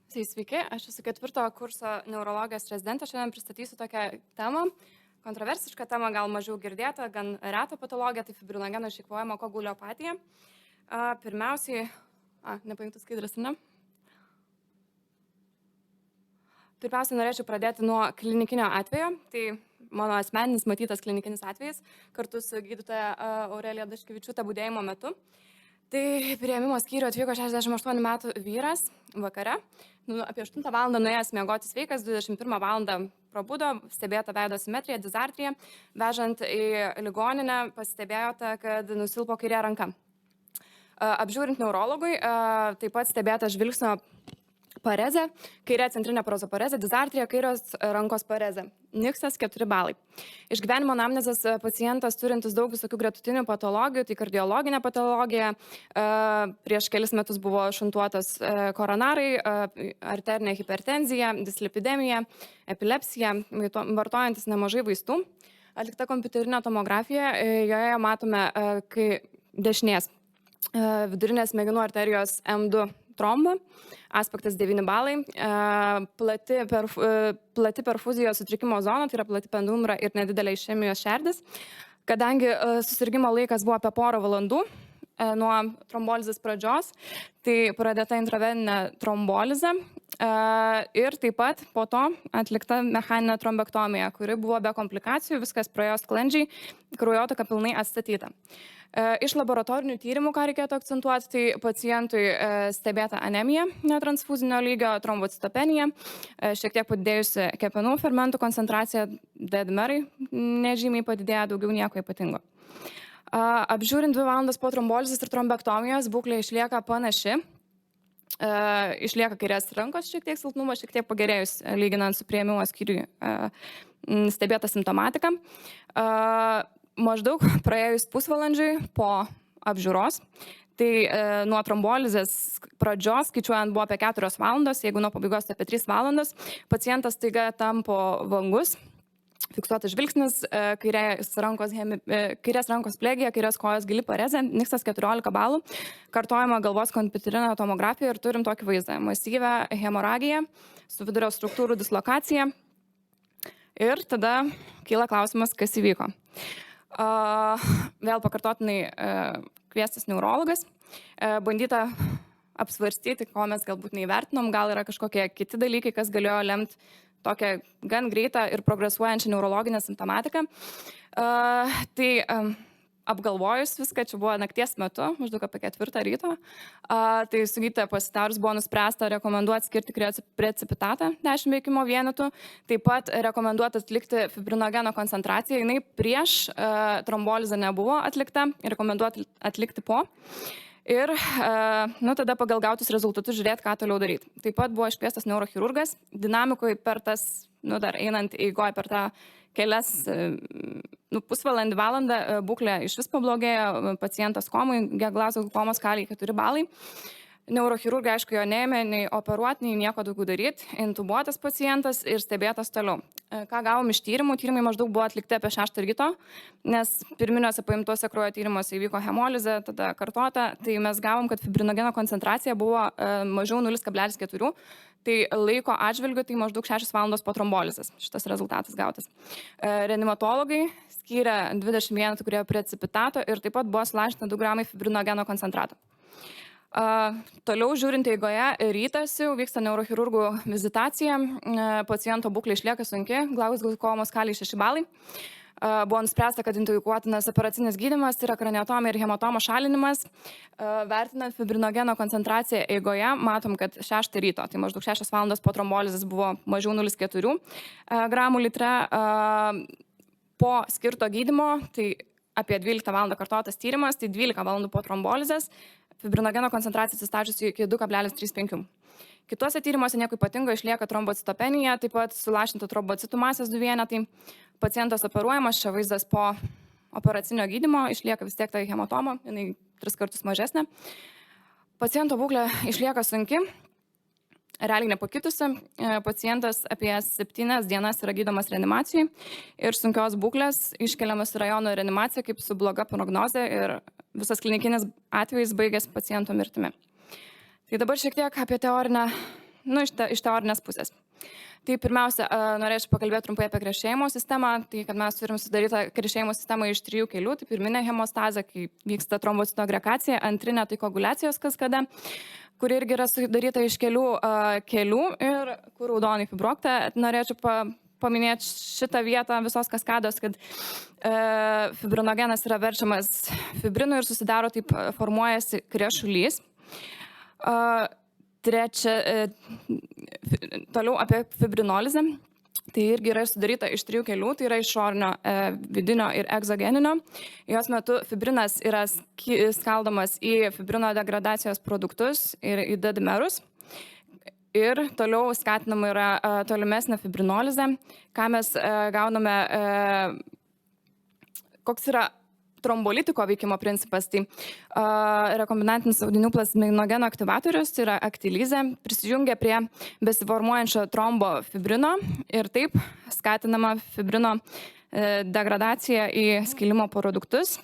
Sveiki, aš esu 4 kurso neurologijos rezidentė. Šiandien pristatysiu tokią temą, kontroversišką temą, gal mažiau girdėtą, gan retą patologiją, tai fibrinogeno išeikvojimo koaguliopatija. Pirmiausiai, nepaimtų skaidrės, ne? Pirmiausia, norėčiau pradėti nuo klinikinio atvejo. Tai mano asmeninis matytas klinikinis atvejis kartu su gydytoja Aurelija Daškevičiūtė budėjimo metu. Tai priėmimo skyrių atvyko 68 metų vyras vakare. Apie 8 valandą nuėjęs miegoti sveikas, 21 valandą prabudo, stebėta veido simetrija, dizartrija. Vežant į ligoninę pastebėjote, kad nusilpo kairė ranka. Apžiūrint neurologui, taip pat stebėta žvilgsnio parezė, kairė centrinė prozoparezė, dizartrija, kairios rankos parezė. Niksas 4 balai. Iš gyvenimo anamnezės pacientas turintis daug visokių gretutinių patologijų, tai kardiologinė patologija, prieš kelis metus buvo šuntuotas koronarai, arterinė hipertenzija, dislipidemija, epilepsija, vartojantis nemažai vaistų. Atlikta kompiuterinė tomografija, joje matome dešinės vidurinės smegenų arterijos M2 trombą, aspektas 9 balai, plati perfuzijos sutrikimo zona, tai yra plati penumbra ir nedidelė išemijos šerdis. Kadangi susirgimo laikas buvo apie porą valandų nuo trombolizės pradžios, tai pradėta intraveninė trombolizė ir taip pat po to atlikta mechaninė trombektomija, kuri buvo be komplikacijų, viskas praėjo sklandžiai, kraujotaka pilnai atstatyta. Iš laboratorinių tyrimų, ką reikėtų akcentuoti, tai pacientui stebėta anemija netransfuzinio lygio, trombocitopenija, šiek tiek padidėjusi kepenų fermentų koncentracija, D-dimerai nežymiai padidėjo, daugiau nieko ypatingo. Apžiūrint 2 valandas po trombolizės ir trombektomijos, būklė išlieka panaši. Išlieka kairės rankos šiek tiek silpnumas, šiek tiek pagerėjus lyginant su priėmimo skyriui stebėta simptomatika. Maždaug praėjus pusvalandžiui po apžiūros, tai nuo trombolizės pradžios, skaičiuojant, buvo apie 4 valandos, jeigu nuo pabaigos apie 3 valandos, pacientas staiga tampo vangus, fiksuotas žvilgsnis, kairės rankos plėgija, kairės kojos gili parezė, niksas 14 balų, kartojama galvos kompiuterinė tomografija ir turim tokį vaizdą, masyvę hemoragiją su vidurio struktūrų dislokacija. Ir tada kyla klausimas, kas įvyko. Vėl pakartotinai kviestas neurologas, bandyta apsvarstyti, ko mes galbūt neįvertinom, gal yra kažkokie kiti dalykai, kas galėjo lemti tokią gan greitą ir progresuojančią neurologinę simptomatiką. Tai apgalvojus viską, čia buvo nakties metu, maždaug apie 4 ryto, tai su gydytoja pasitarus buvo nuspręsta rekomenduoti skirti precipitatą 10 veikimo vienetų, taip pat rekomenduoti atlikti fibrinogeno koncentraciją, jinai prieš trombolizę nebuvo atlikta, rekomenduoti atlikti po. Ir tada pagal gautus rezultatus žiūrėti, ką toliau daryti. Taip pat buvo iškviestas neurochirurgas, dinamikoje per tas, dar einant eigoje per tą kelias pusvalandį, valandą, būklė iš vis pablogėjo, pacientas komui, Glaso komos skalėje 4 balai. Neurochirurgai, aišku, jo neėmė nei operuoti, nei nieko daugiau daryti, intubuotas pacientas ir stebėtas toliau. Ką gavom iš tyrimų? Tyrimai maždaug buvo atlikti apie 6 ryto, nes pirminiuose paimtuose kraujo tyrimuose įvyko hemolizė, tada kartota, tai mes gavom, kad fibrinogeno koncentracija buvo mažiau 0,4, tai laiko atžvilgiu tai maždaug 6 valandos po trombolizės šitas rezultatas gautas. Reanimatologai skyrė 20 vienetų, kurie precipitato ir taip pat buvo sulašinta 2 gramai fibrinogeno koncentrato. Toliau žiūrint eigoje, rytas jau vyksta neurochirurgų vizitacija, paciento būklė išlieka sunki, Glaso komos skalėje 6 balai. Buvo nuspręsta, kad induikuotinas operacinis gydymas, tai yra kraniotomija ir hematomo šalinimas. Vertinant fibrinogeno koncentraciją eigoje, matom, kad 6 ryto, tai maždaug 6 valandos po trombolizės buvo mažiau 0,4 gramų litre. Po skirto gydymo, tai apie 12 valandą kartotas tyrimas, tai 12 valandų po trombolizės, fibrinogeno koncentracija atsistačiusi iki 2,35. Kituose tyrimuose nieko ypatingo, išlieka trombocitopenija, taip pat sulašinta trombocitų masės 2 vienetai. Pacientas operuojamas, čia vaizdas po operacinio gydymo, išlieka vis tiek ta hematoma, jinai 3 kartus mažesnė. Paciento būklė išlieka sunki, realiai nepakitusi. Pacientas apie 7 dienas yra gydomas reanimacijai ir sunkios būklės iškeliamas į rajono reanimaciją kaip su bloga prognozė ir visas klinikinis atvejis baigėsi paciento mirtimi. Tai dabar šiek tiek apie teorinę iš teorinės pusės. Tai pirmiausia, norėčiau pakalbėti trumpai apie krešėjimo sistemą. Tai, kad mes turim sudarytą krešėjimo sistemą iš 3 kelių. Tai pirminė hemostazė, kai vyksta trombocitų agregacija, antrinė tai koagulacijos kaskada, kuri irgi yra sudaryta iš kelių kelių ir kur raudonai fibroktą. Norėčiau paminėti šitą vietą visos kaskados, kad fibrinogenas yra verčiamas fibrinu ir susidaro, taip formuojasi krešulys. Trečia, toliau apie fibrinolizę. Tai irgi yra sudaryta iš 3 kelių, tai yra išorinio, vidinio ir egzogeninio. Jos metu fibrinas yra skaldomas į fibrino degradacijos produktus ir į D-dimerus. Ir toliau skatinama yra tolimesnė fibrinolizė, ką mes gauname, koks yra trombolitiko veikimo principas. Tai rekombinantinis audinių plasminogeno aktyvatorius, tai yra aktilizė, prisijungia prie besiformuojančio trombo fibrino ir taip skatinama fibrino degradacija į skilimo produktus.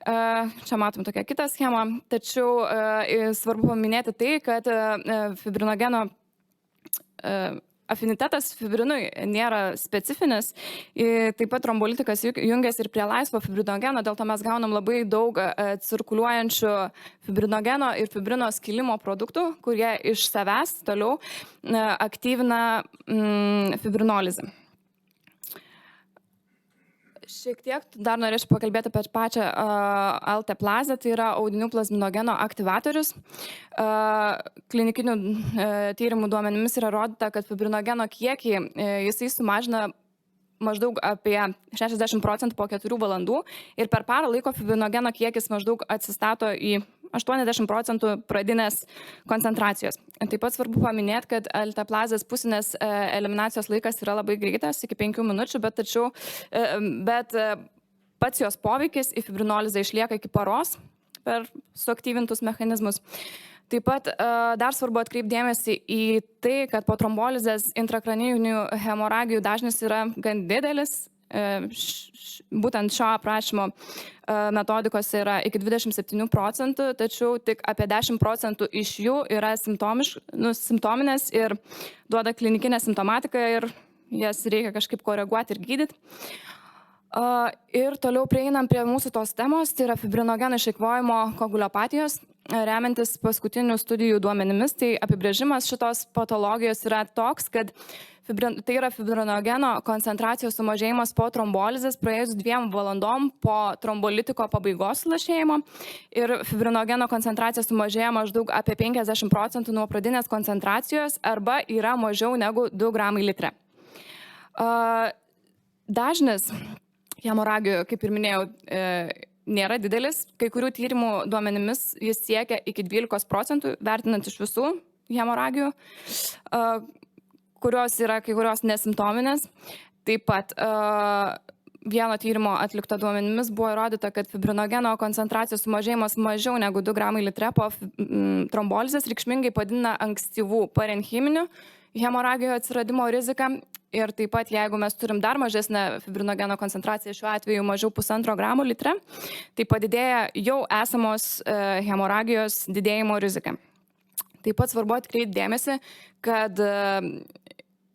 Čia matom tokią kitą schemą, tačiau svarbu paminėti tai, kad fibrinogeno afinitetas fibrinui nėra specifinis, taip pat trombolitikas jungiasi ir prie laisvo fibrinogeno, dėl to mes gaunam labai daug cirkuliuojančių fibrinogeno ir fibrino skilimo produktų, kurie iš savęs toliau aktyvina fibrinolizę. Šiek tiek dar norėčiau pakalbėti apie pačią alteplazę, tai yra audinių plasminogeno aktyvatorius. Klinikinių tyrimų duomenimis yra rodyta, kad fibrinogeno kiekį jisai sumažina maždaug apie 60% po 4 valandų ir per parą laiko fibrinogeno kiekis maždaug atsistato į 80% pradinės koncentracijos. Taip pat svarbu paminėti, kad alteplazės pusinės eliminacijos laikas yra labai greitas, iki 5 minučių, bet pats jos poveikis į fibrinolizę išlieka iki paros per suaktyvintus mechanizmus. Taip pat dar svarbu atkreipdėmėsi į tai, kad po trombolizės intrakraninių hemoragijų dažnis yra gan didelis. Būtent šio aprašymo metodikose yra iki 27%, tačiau tik apie 10% iš jų yra simptominės ir duoda klinikinę simptomatiką ir jas reikia kažkaip koreguoti ir gydyti. Ir toliau prieinam prie mūsų tos temos, tai yra fibrinogenų išeikvojimo koaguliopatijos. Remiantis paskutinių studijų duomenimis, tai apibrėžimas šitos patologijos yra toks, kad tai yra fibrinogeno koncentracijos sumažėjimas po trombolizės praėjus 2 valandom po trombolitiko pabaigos sulašėjimo ir fibrinogeno koncentracija sumažėja maždaug apie 50% nuo pradinės koncentracijos arba yra mažiau negu 2 gramai litre. Dažnis hemoragijų, kaip ir minėjau, nėra didelis. Kai kurių tyrimų duomenimis jis siekia iki 12%, vertinant iš visų hemoragijų, kurios yra kai kurios nesimptominės. Taip pat vieno tyrimo atlikto duomenimis buvo įrodyta, kad fibrinogeno koncentracijos sumažėjimas mažiau negu 2 gramai litre po trombolizės reikšmingai padidina ankstyvų parenchiminių hemoragijų atsiradimo riziką. Ir taip pat, jeigu mes turim dar mažesnę fibrinogeno koncentraciją, šiuo atveju mažiau 1,5 gramo litre, tai padidėja jau esamos hemoragijos didėjimo rizika. Taip pat svarbu atkreipti dėmesį, kad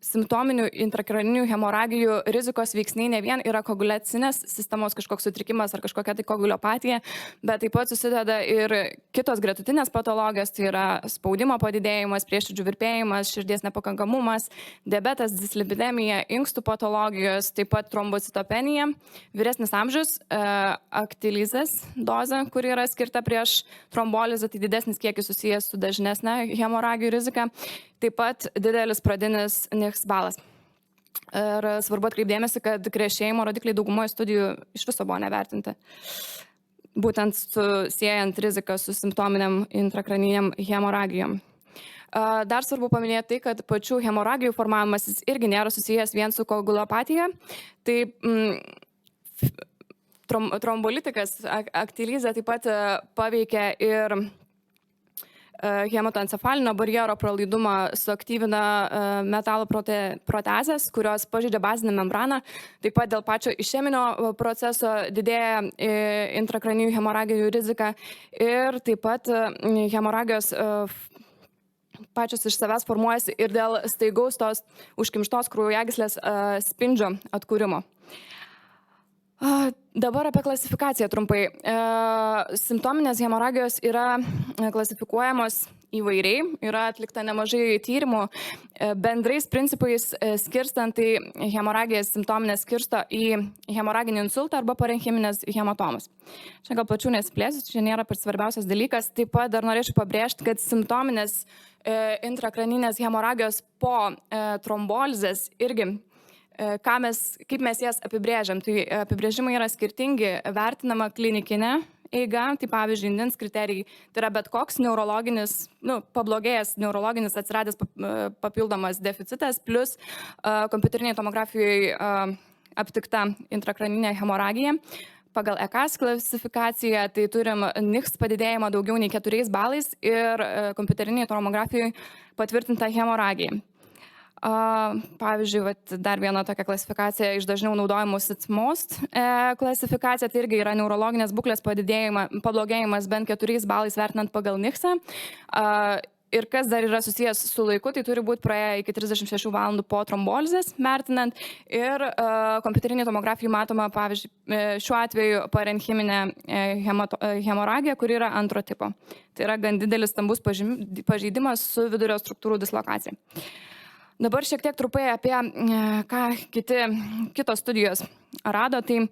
simptominių intrakraninių hemoragijų rizikos veiksniai ne vien yra koaguliacinės sistemos kažkoks sutrikimas ar kažkokia tai koaguliopatija, bet taip pat susideda ir kitos gretutinės patologijos, tai yra spaudimo padidėjimas, prieširdžių virpėjimas, širdies nepakankamumas, diabetas, dislipidemija, inkstų patologijos, taip pat trombocitopenija, vyresnis amžius, aktilizės dozė, kuri yra skirta prieš trombolizę, tai didesnis kiekis susijęs su dažnesnė hemoragijų rizika. Taip pat didelis pradinis NIHS balas. Ir svarbu atkreipdėmėsi, kad krešėjimo rodikliai daugumoje studijų iš viso buvo nevertinti. Būtent siejant riziką su simptominiam intrakraniniam hemoragijom. Dar svarbu paminėti tai, kad pačių hemoragijų formavimasis irgi nėra susijęs vien su koagulopatija. Tai trombolitikas aktilizė taip pat paveikia ir hematoencefalinio barjero pralaidumą, suaktyvina metalo protezės, kurios pažeidžia bazinę membraną. Taip pat dėl pačio išeminio proceso didėja intrakraninių hemoragijų rizika ir taip pat hemoragijos pačios iš savęs formuojasi ir dėl staigaus tos užkimštos kraujagyslės spindžio atkūrimo. Dabar apie klasifikaciją trumpai. Simptominės hemoragijos yra klasifikuojamos įvairiai, yra atlikta nemažai tyrimų. Bendrais principais skirstant, tai hemoragijas simptominės skirsto į hemoraginį insultą arba parenchiminės hematomas. Čia gal plačiau nesiplėsiu, čia nėra pats svarbiausias dalykas. Taip pat dar norėčiau pabrėžti, kad simptominės intrakraninės hemoragijos po trombolizės irgi kaip mes jas apibrėžiam. Tai apibrėžimai yra skirtingi, vertinama klinikinė eiga, tai pavyzdžiui, Nins kriterijai, tai yra bet koks neurologinis, pablogėjęs neurologinis atsiradęs papildomas deficitas, plus kompiuteriniai tomografijoje aptikta intrakraninė hemoragija. Pagal EKAS klasifikaciją tai turim NICS padidėjimą daugiau nei 4 balais ir kompiuteriniai tomografijoje patvirtinta hemoragija. Pavyzdžiui, dar viena tokia klasifikacija iš dažniau naudojamų SITMOST klasifikacija, tai irgi yra neurologinės būklės pablogėjimas bent 4 balais vertinant pagal NICS-ą. Ir kas dar yra susijęs su laiku, tai turi būti praėję iki 36 valandų po trombolizės vertinant ir kompiuterinė tomografija matoma, pavyzdžiui, šiuo atveju parenchiminė hemoragija, kuri yra antro tipo. Tai yra gan didelis stambus pažeidimas su vidurio struktūrų dislokacija. Dabar šiek tiek trumpai apie ką kitos studijos rado. Tai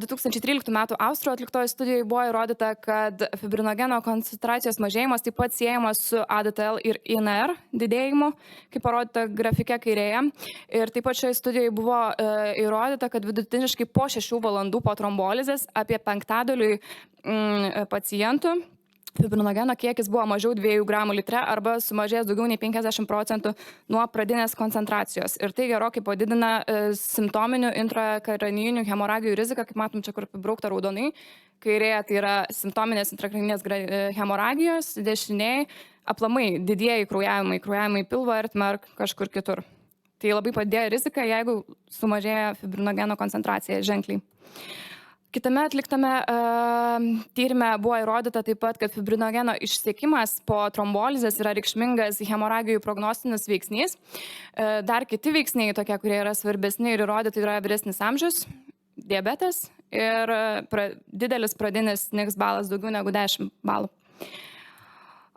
2013 metų Austrų atliktoje studijoje buvo įrodyta, kad fibrinogeno koncentracijos mažėjimas taip pat siejamas su ADTL ir INR didėjimu, kaip parodyta grafike kairėje. Ir taip pat šioje studijoje buvo įrodyta, kad vidutiniškai po 6 valandų po trombolizės apie 5% pacientų fibrinogeno kiekis buvo mažiau 2 gramų litre arba sumažėjęs daugiau nei 50% nuo pradinės koncentracijos. Ir tai gerokai padidina simptominių intrakranijinių hemoragijų riziką, kaip matom čia, kur apibraukta raudonai. Kairėje tai yra simptominės intrakraninės hemoragijos, dešinėje aplamai didieji kraujavimai pilvo ertmę ar kažkur kitur. Tai labai padidėja rizika, jeigu sumažėja fibrinogeno koncentracija ženkliai. Kitame atliktame tyrime buvo įrodyta taip pat, kad fibrinogeno išsekimas po trombolizės yra reikšmingas hemoragijų prognostinis veiksnys. Dar kiti veiksniai, tokie, kurie yra svarbesni ir įrodyti, yra vyresnis amžius, diabetas ir didelis pradinis NICS balas, daugiau negu 10 balų.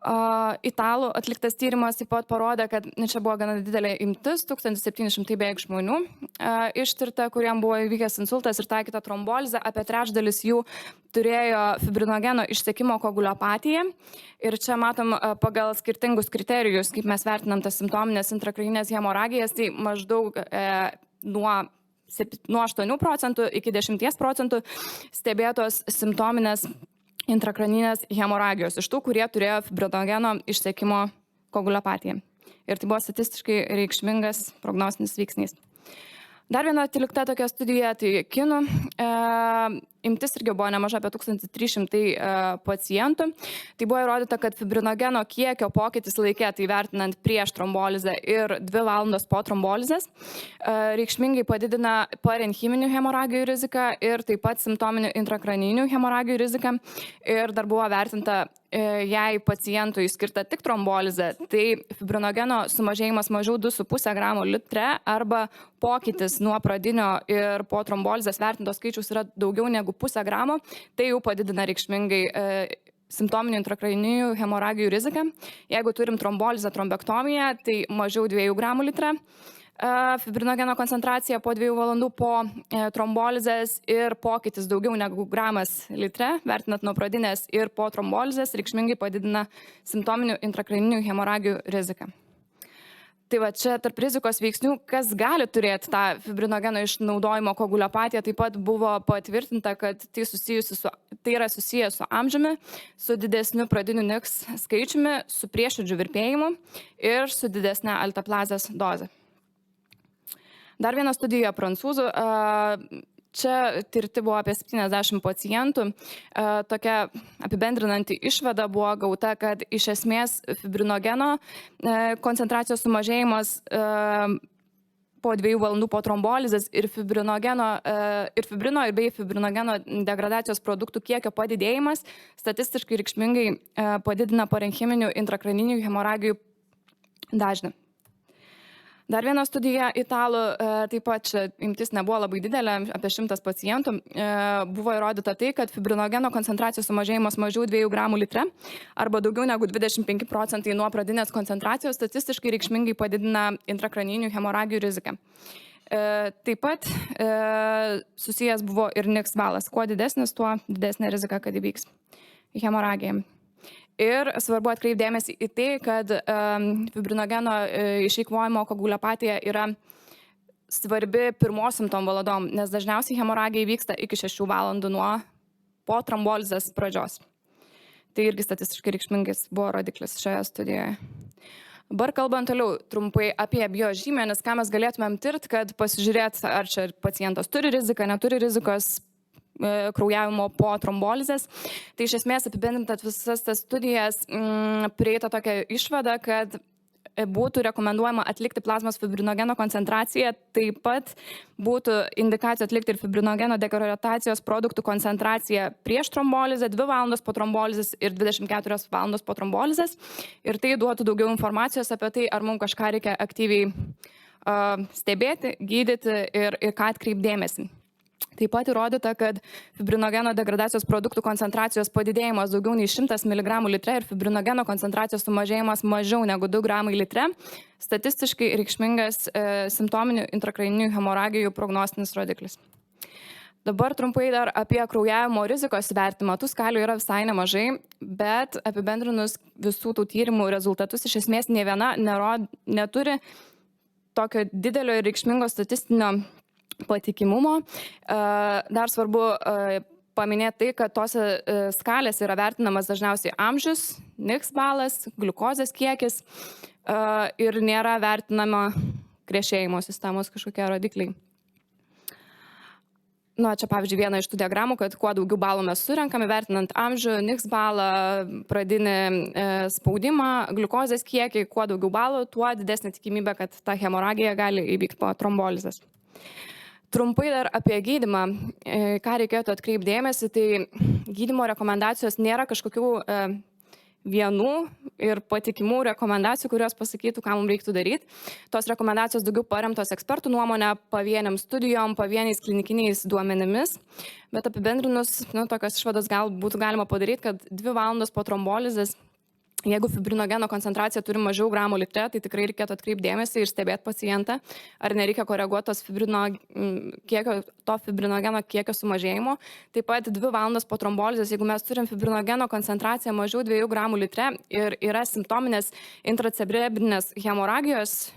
Italų atliktas tyrimas taip pat parodė, kad čia buvo gana didelė imtis, 1700 beveik žmonių ištirta, kuriem buvo įvykęs insultas ir taikyta trombolizė, apie trečdalis jų turėjo fibrinogeno išsekimo koaguliopatiją. Ir čia matom pagal skirtingus kriterijus, kaip mes vertinam tas simptominės intrakraninės hemoragijas, tai maždaug nuo 8% iki 10% stebėtos simptominės intrakraninės hemoragijos iš tų, kurie turėjo fibrinogeno išsekimo koaguliopatiją. Ir tai buvo statistiškai reikšmingas prognostinis veiksnys. Dar viena atlikta tokia studija, tai kinų imtis irgi buvo nemaža, apie 1300 pacientų. Tai buvo įrodyta, kad fibrinogeno kiekio pokytis laike, tai vertinant prieš trombolizę ir 2 valandos po trombolizės, reikšmingai padidina parenchiminių hemoragijų riziką ir taip pat simptominių intrakraninių hemoragijų riziką. Ir dar buvo vertinta, jei pacientui skirta tik trombolizė, tai fibrinogeno sumažėjimas mažiau 2,5 gramo litre arba pokytis nuo pradinio ir po trombolizės vertintos skaičius yra daugiau negu 0,5 gramo, tai jau padidina reikšmingai simptominių intrakraninių hemoragijų riziką. Jeigu turim trombolizę, trombektomiją, tai mažiau 2 gramų litre. Fibrinogeno koncentracija po 2 valandų po trombolizės ir pokytis daugiau negu gramas litre, vertinant nuo pradinės ir po trombolizės, reikšmingai padidina simptominių intrakraninių hemoragijų riziką. Tai va, čia tarp rizikos veiksnių, kas gali turėti tą fibrinogeno išnaudojimo koaguliopatiją, taip pat buvo patvirtinta, kad tai yra susijęs su amžiumi, su didesniu pradiniu NICS skaičiumi, su prieširdžių virpėjimu ir su didesne alteplazės doze. Dar viena studija prancūzų, čia tirti buvo apie 70 pacientų. Tokia apibendrinanti išvada buvo gauta, kad iš esmės fibrinogeno koncentracijos sumažėjimas po 2 valandų po trombolizės ir fibrino ir bei fibrinogeno degradacijos produktų kiekio padidėjimas statistiškai reikšmingai padidina parenchiminių intrakraninių hemoragijų dažnį. Dar viena studija italų, taip pat čia imtis nebuvo labai didelė, apie 100 pacientų, buvo įrodyta tai, kad fibrinogeno koncentracijos sumažėjimas mažiau 2 gramų litre arba daugiau negu 25% nuo pradinės koncentracijos statistiškai reikšmingai padidina intrakraninių hemoragijų riziką. Taip pat susijęs buvo ir Nix balas. Kuo didesnis, tuo didesnė rizika, kad įvyks hemoragija. Ir svarbu atkreipdėmėsi į tai, kad fibrinogeno išeikvojimo koagulopatija yra svarbi pirmosiom tom valandom, nes dažniausiai hemoragija vyksta iki 6 valandų po trombolizės pradžios. Tai irgi statistiškai reikšmingas buvo rodiklis šioje studijoje. Dabar kalbant toliau trumpai apie biožymenis, ką mes galėtumėm tirti, kad pasižiūrėt, ar čia pacientas turi riziką, neturi rizikos kraujavimo po trombolizės. Tai iš esmės apibendrinant visas tas studijas prieita tokia išvada, kad būtų rekomenduojama atlikti plazmos fibrinogeno koncentraciją, taip pat būtų indikacijų atlikti ir fibrinogeno degradacijos produktų koncentraciją prieš trombolizę, 2 valandos po trombolizės ir 24 valandos po trombolizės. Ir tai duotų daugiau informacijos apie tai, ar mums kažką reikia aktyviai stebėti, gydyti ir ką atkreipdėmėsi. Taip pat įrodyta, kad fibrinogeno degradacijos produktų koncentracijos padidėjimas daugiau nei 100 mg litre ir fibrinogeno koncentracijos sumažėjimas mažiau negu 2 gramai litre statistiškai reikšmingas simptominių intrakraninių hemoragijų prognostinis rodiklis. Dabar trumpai dar apie kraujavimo rizikos vertinimą. Tų skalių yra visai nemažai, bet apibendrinus visų tų tyrimų rezultatus, iš esmės nė viena neturi tokio didelio ir reikšmingo statistinio patikimumo. Dar svarbu paminėti tai, kad tose skalės yra vertinamas dažniausiai amžius, Nix balas, gliukozės kiekis ir nėra vertinama krešėjimo sistemos kažkokie rodikliai. Čia pavyzdžiui viena iš tų diagramų, kad kuo daugiau balų mes surenkame, vertinant amžių, Nix balą, pradinį spaudimą, gliukozės kiekį, kuo daugiau balų, tuo didesnė tikimybė, kad ta hemoragija gali įvykti po trombolizės. Trumpai dar apie gydymą, ką reikėtų atkreipdėmėsi, tai gydymo rekomendacijos nėra kažkokių vienų ir patikimų rekomendacijų, kurios pasakytų, ką mums reiktų daryti. Tos rekomendacijos daugiau paremtos ekspertų nuomonę, pavieniam studijom, pavieniais klinikiniais duomenimis, bet apibendrinus, tokios išvados gal būtų galima padaryti, kad 2 valandos po trombolizės, jeigu fibrinogeno koncentracija turi mažiau gramų litre, tai tikrai reikėtų atkreipti dėmesį ir stebėti pacientą, ar nereikia koreguoti to fibrinogeno kiekio sumažėjimo. Taip pat 2 valandos po trombolizės, jeigu mes turim fibrinogeno koncentraciją mažiau 2 gramų litre ir yra simptominės intracerebrinės hemoragijos,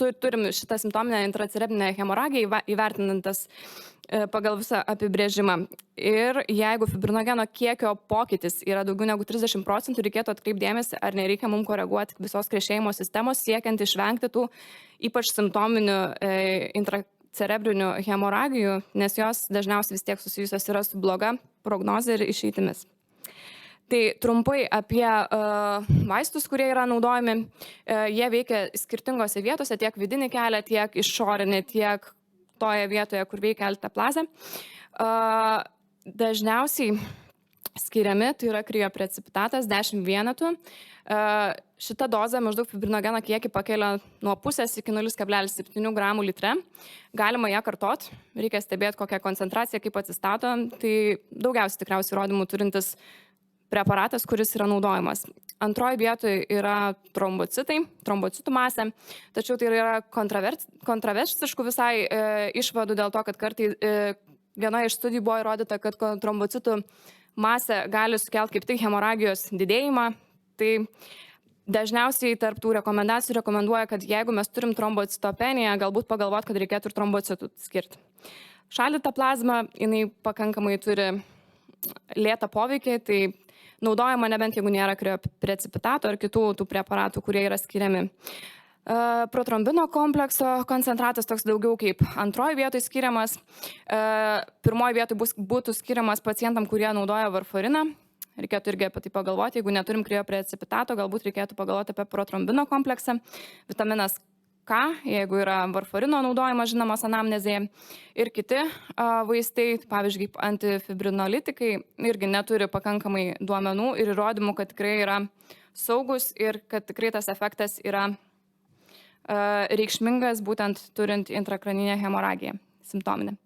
turim šitą simptominę intracerebrinę hemoragiją įvertinantas pagal visą apibrėžimą. Ir jeigu fibrinogeno kiekio pokytis yra daugiau negu 30%, reikėtų atkreipti dėmesį, ar nereikia mums koreguoti visos krešėjimo sistemos, siekiant išvengti tų ypač simptominių intracerebrinių hemoragijų, nes jos dažniausiai vis tiek susijusios yra su bloga prognoze ir išeitimis. Tai trumpai apie vaistus, kurie yra naudojami. Jie veikia skirtingose vietose, tiek vidinį kelią, tiek išorinį, tiek toje vietoje, kur veikia alteplazė. Dažniausiai skiriami, tai yra krioprecipitatas 10 vienetų. Šita dozė maždaug fibrinogeno kiekį pakelia nuo 0,5 iki 0,7 gramų litre. Galima ją kartot, reikia stebėti kokią koncentraciją, kaip atsistato. Tai daugiausiai tikriausiai įrodymų turintis preparatas, kuris yra naudojamas. Antroje vietoje yra trombocitai, trombocitų masė, tačiau tai yra kontroversiškų visai išvadų dėl to, kad kartai vienoje iš studijų buvo įrodyta, kad trombocitų masė gali sukelti kaip tik hemoragijos didėjimą. Tai dažniausiai tarp tų rekomendacijų rekomenduoja, kad jeigu mes turim trombocitopeniją, galbūt pagalvoti, kad reikėtų ir trombocitų skirti. Šaldyta plazma, jinai pakankamai turi lėtą poveikį, tai naudojama nebent jeigu nėra krioprecipitato ar kitų tų preparatų, kurie yra skiriami. Protrombino komplekso koncentratas toks daugiau kaip antroji vietoje skiriamas. Pirmoji vietoje būtų skiriamas pacientam, kurie naudoja varfariną. Reikėtų irgi apie tai pagalvoti. Jeigu neturim krioprecipitato, galbūt reikėtų pagalvoti apie protrombino kompleksą. Vitaminas K, jeigu yra varfarino naudojimas žinomas anamnezėje. Ir kiti vaistai, pavyzdžiui, antifibrinolitikai, irgi neturi pakankamai duomenų ir įrodymų, kad tikrai yra saugus ir kad tikrai tas efektas yra reikšmingas, būtent turint intrakraninę hemoragiją simptominę.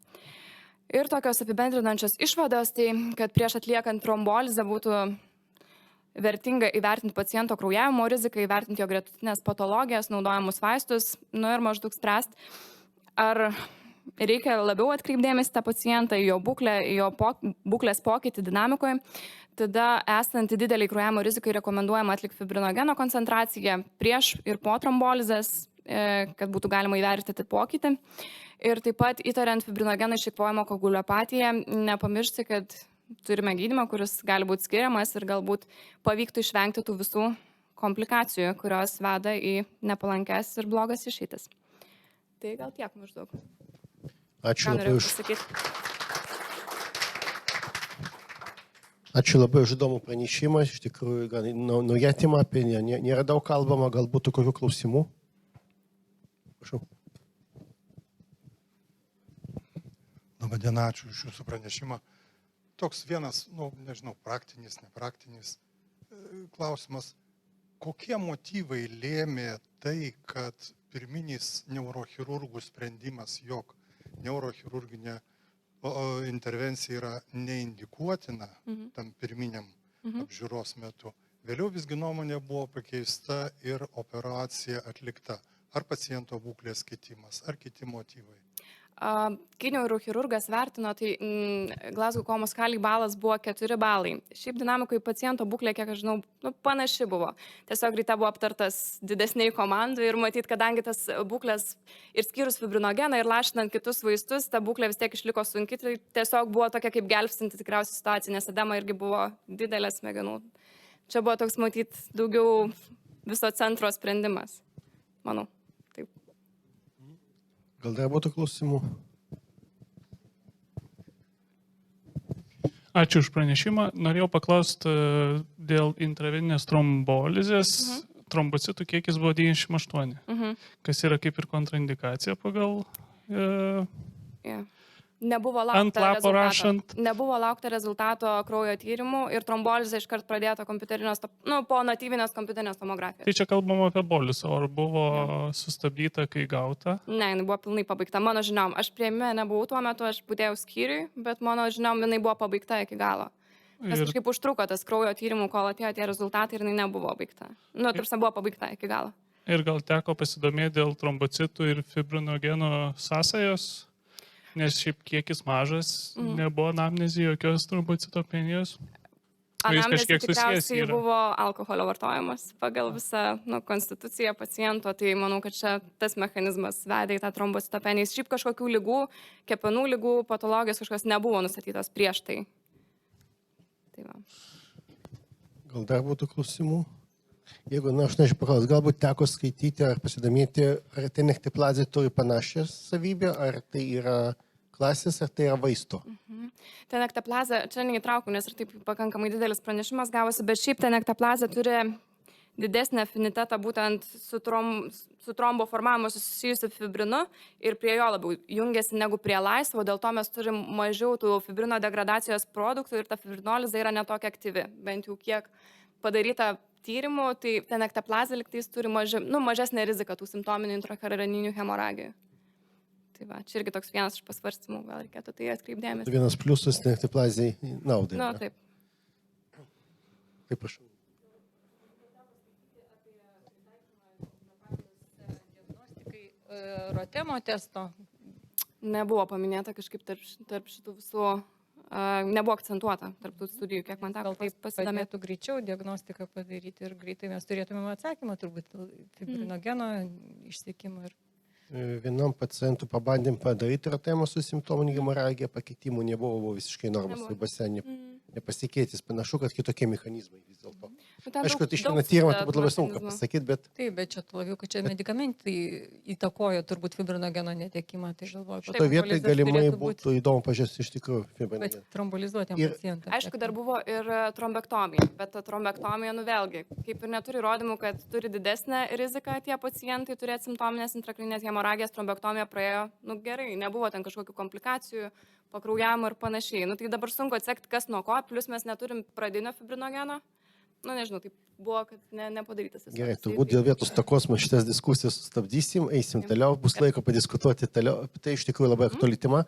Ir tokios apibendrinančios išvados, tai kad prieš atliekant trombolizę būtų vertinga įvertinti paciento kraujavimo riziką, įvertinti jo gretutinės patologijas, naudojamus vaistus, ir maždaug spręsti, ar reikia labiau atkreipdėmėsi tą pacientą, į jo būklę, į jo būklės pokytį dinamikoje. Tada esant dideliai kraujavimo rizikai rekomenduojama atlikti fibrinogeno koncentraciją prieš ir po trombolizės, kad būtų galima įvertinti pokytį. Ir taip pat įtariant fibrinogeną išeikvojimo koaguliopatiją, nepamiršti, kad turime gydymą, kuris gali būti skiriamas ir galbūt pavyktų išvengti tų visų komplikacijų, kurios veda į nepalankes ir blogas išeitis. Tai gal tiek maždaug. Ačiū labai už įdomų pranešimą. Iš tikrųjų, nauja tema, apie nėra daug kalbama, galbūt kokių klausimų. Prašau. Labadiena, ačiū už jūsų pranešimą. Toks vienas, nežinau, praktinis, nepraktinis klausimas. Kokie motyvai lėmė tai, kad pirminis neurochirurgų sprendimas, jog neurochirurginė intervencija yra neindikuotina tam pirminiam apžiūros metu. Vėliau visgi nuomonė buvo pakeista ir operacija atlikta. Ar paciento būklės kitimas, ar kiti motyvai? Kai neurochirurgas vertino, tai Glasgow komos skalėj balas buvo 4 balai. Šiaip dinamikoje paciento būklė, kiek aš žinau, panaši buvo. Tiesiog ryte buvo aptartas didesniai komandų ir matyt, kadangi tas būklės ir skyrus fibrinogeną ir lašinant kitus vaistus, ta būklė vis tiek išliko sunki, tai tiesiog buvo tokia kaip gelbstinti tikriausiai situacija, nes edema irgi buvo didelė smegenų. Čia buvo toks, matyt, daugiau viso centro sprendimas, manau. Gal dar būtų klausimų? Ačiū už pranešimą. Norėjau paklausti dėl intraveninės trombolizės. Trombocitų kiekis buvo 98, kas yra kaip ir kontraindikacija pagal... Nebuvo laukta rezultato kraujo tyrimų ir trombolizė iškart pradėta po natyvinės kompiuterinės tomografijos. Tai čia kalbama apie bolisą, ar buvo sustabdyta, kai gauta? Ne, jinai buvo pilnai pabaigta. Mano žiniom, aš priėmime nebuvau tuo metu, aš budėjau skyriui, bet mano žiniom, jinai buvo pabaigta iki galo. Nes kažkaip užtruko tas kraujo tyrimų, kol atėjo tie rezultatai ir jinai nebuvo baigta. Tarsi buvo pabaigta iki galo. Ir gal teko pasidomėti dėl trombocitų ir fibrinogeno sąsajos? Nes šiaip kiekis mažas, nebuvo anamnezijos jokios trombocitopenijos. Anamnezija tikriausiai buvo alkoholio vartojimas pagal visą konstituciją paciento, tai manau, kad čia tas mechanizmas vedė į tą trombocitopeniją. Šiaip kažkokių lygų, kepenų lygų, patologijos kažkas nebuvo nustatytos prieš tai. Gal dar būtų klausimų? Jeigu, aš nežinau paklausti, galbūt teko skaityti ar pasidomėti, ar tenektiplazė turi panašią savybę, ar tai yra klasės, ar tai yra vaisto? Tenektiplazė, čia neįtraukiu, nes ir taip pakankamai didelis pranešimas gavosi, bet šiaip tenektiplazė turi didesnį afinitetą būtent su trombo formavimu susijusiu fibrinu ir prie jo labiau jungiasi negu prie laisvo, dėl to mes turim mažiau tų fibrino degradacijos produktų ir ta fibrinolizė yra netokia aktyvi, bent jau kiek padaryta tyrimų, tai tenektiplazė liktais turi mažesnę riziką tų simptominių intrakranininių hemoragijų. Tai va, čia irgi toks vienas iš pasvarstymų, gal reikėtų tai atkreipdėmės. Vienas pliusas tenektiplazei naudai. Taip. Taip, prašau. Rotemo testo? Nebuvo paminėta kažkaip tarp šitų visų, nebuvo akcentuota tarp tų studijų, kiek man teko pasidomėti. Padėtų greičiau diagnostiką padaryti ir greitai mes turėtumėm atsakymą, turbūt fibrinogeno išsekimą. Vienam pacientų pabandėm padaryti rotemą su simptominė hemoragija, pakitimų nebuvo visiškai normos ribose, nepasikeitys. Panašu, kad kitokie mechanizmai vis dėlto. Aišku, iš vieno tyrimo turbūt labai sunku pasakyti, bet... Taip, bet čia labiau, kad čia medikamentai įtakojo turbūt fibrinogeno netekimą, tai galvoju. Šitoje vietoje galimai būtų įdomu pažiūrėti iš tikrųjų fibrinogeną. Bet trombolizuotėm pacientams. Aišku, dar buvo ir trombektomija, bet ta trombektomija, vėlgi, kaip ir neturi įrodymų, kad turi didesnę riziką tie pacientai turėti simptominės intrakraninės hemoragijos, trombektomija praėjo, gerai, nebuvo ten kažkokių komplikacijų, pakraujavimo ir panašiai. Tai dabar sunku atsekti, kas nuo ko, plus mes neturim pradinio fibrinogeno. nu nežinau, tai buvo, kad nepadarytas. tiesiog. Gerai, Jisai turbūt taip- dėl vietos takos mes šitas diskusijas sustabdysim, eisim toliau, bus laiko padiskutuoti toliau. Tai iš tikrųjų labai aktuali tema.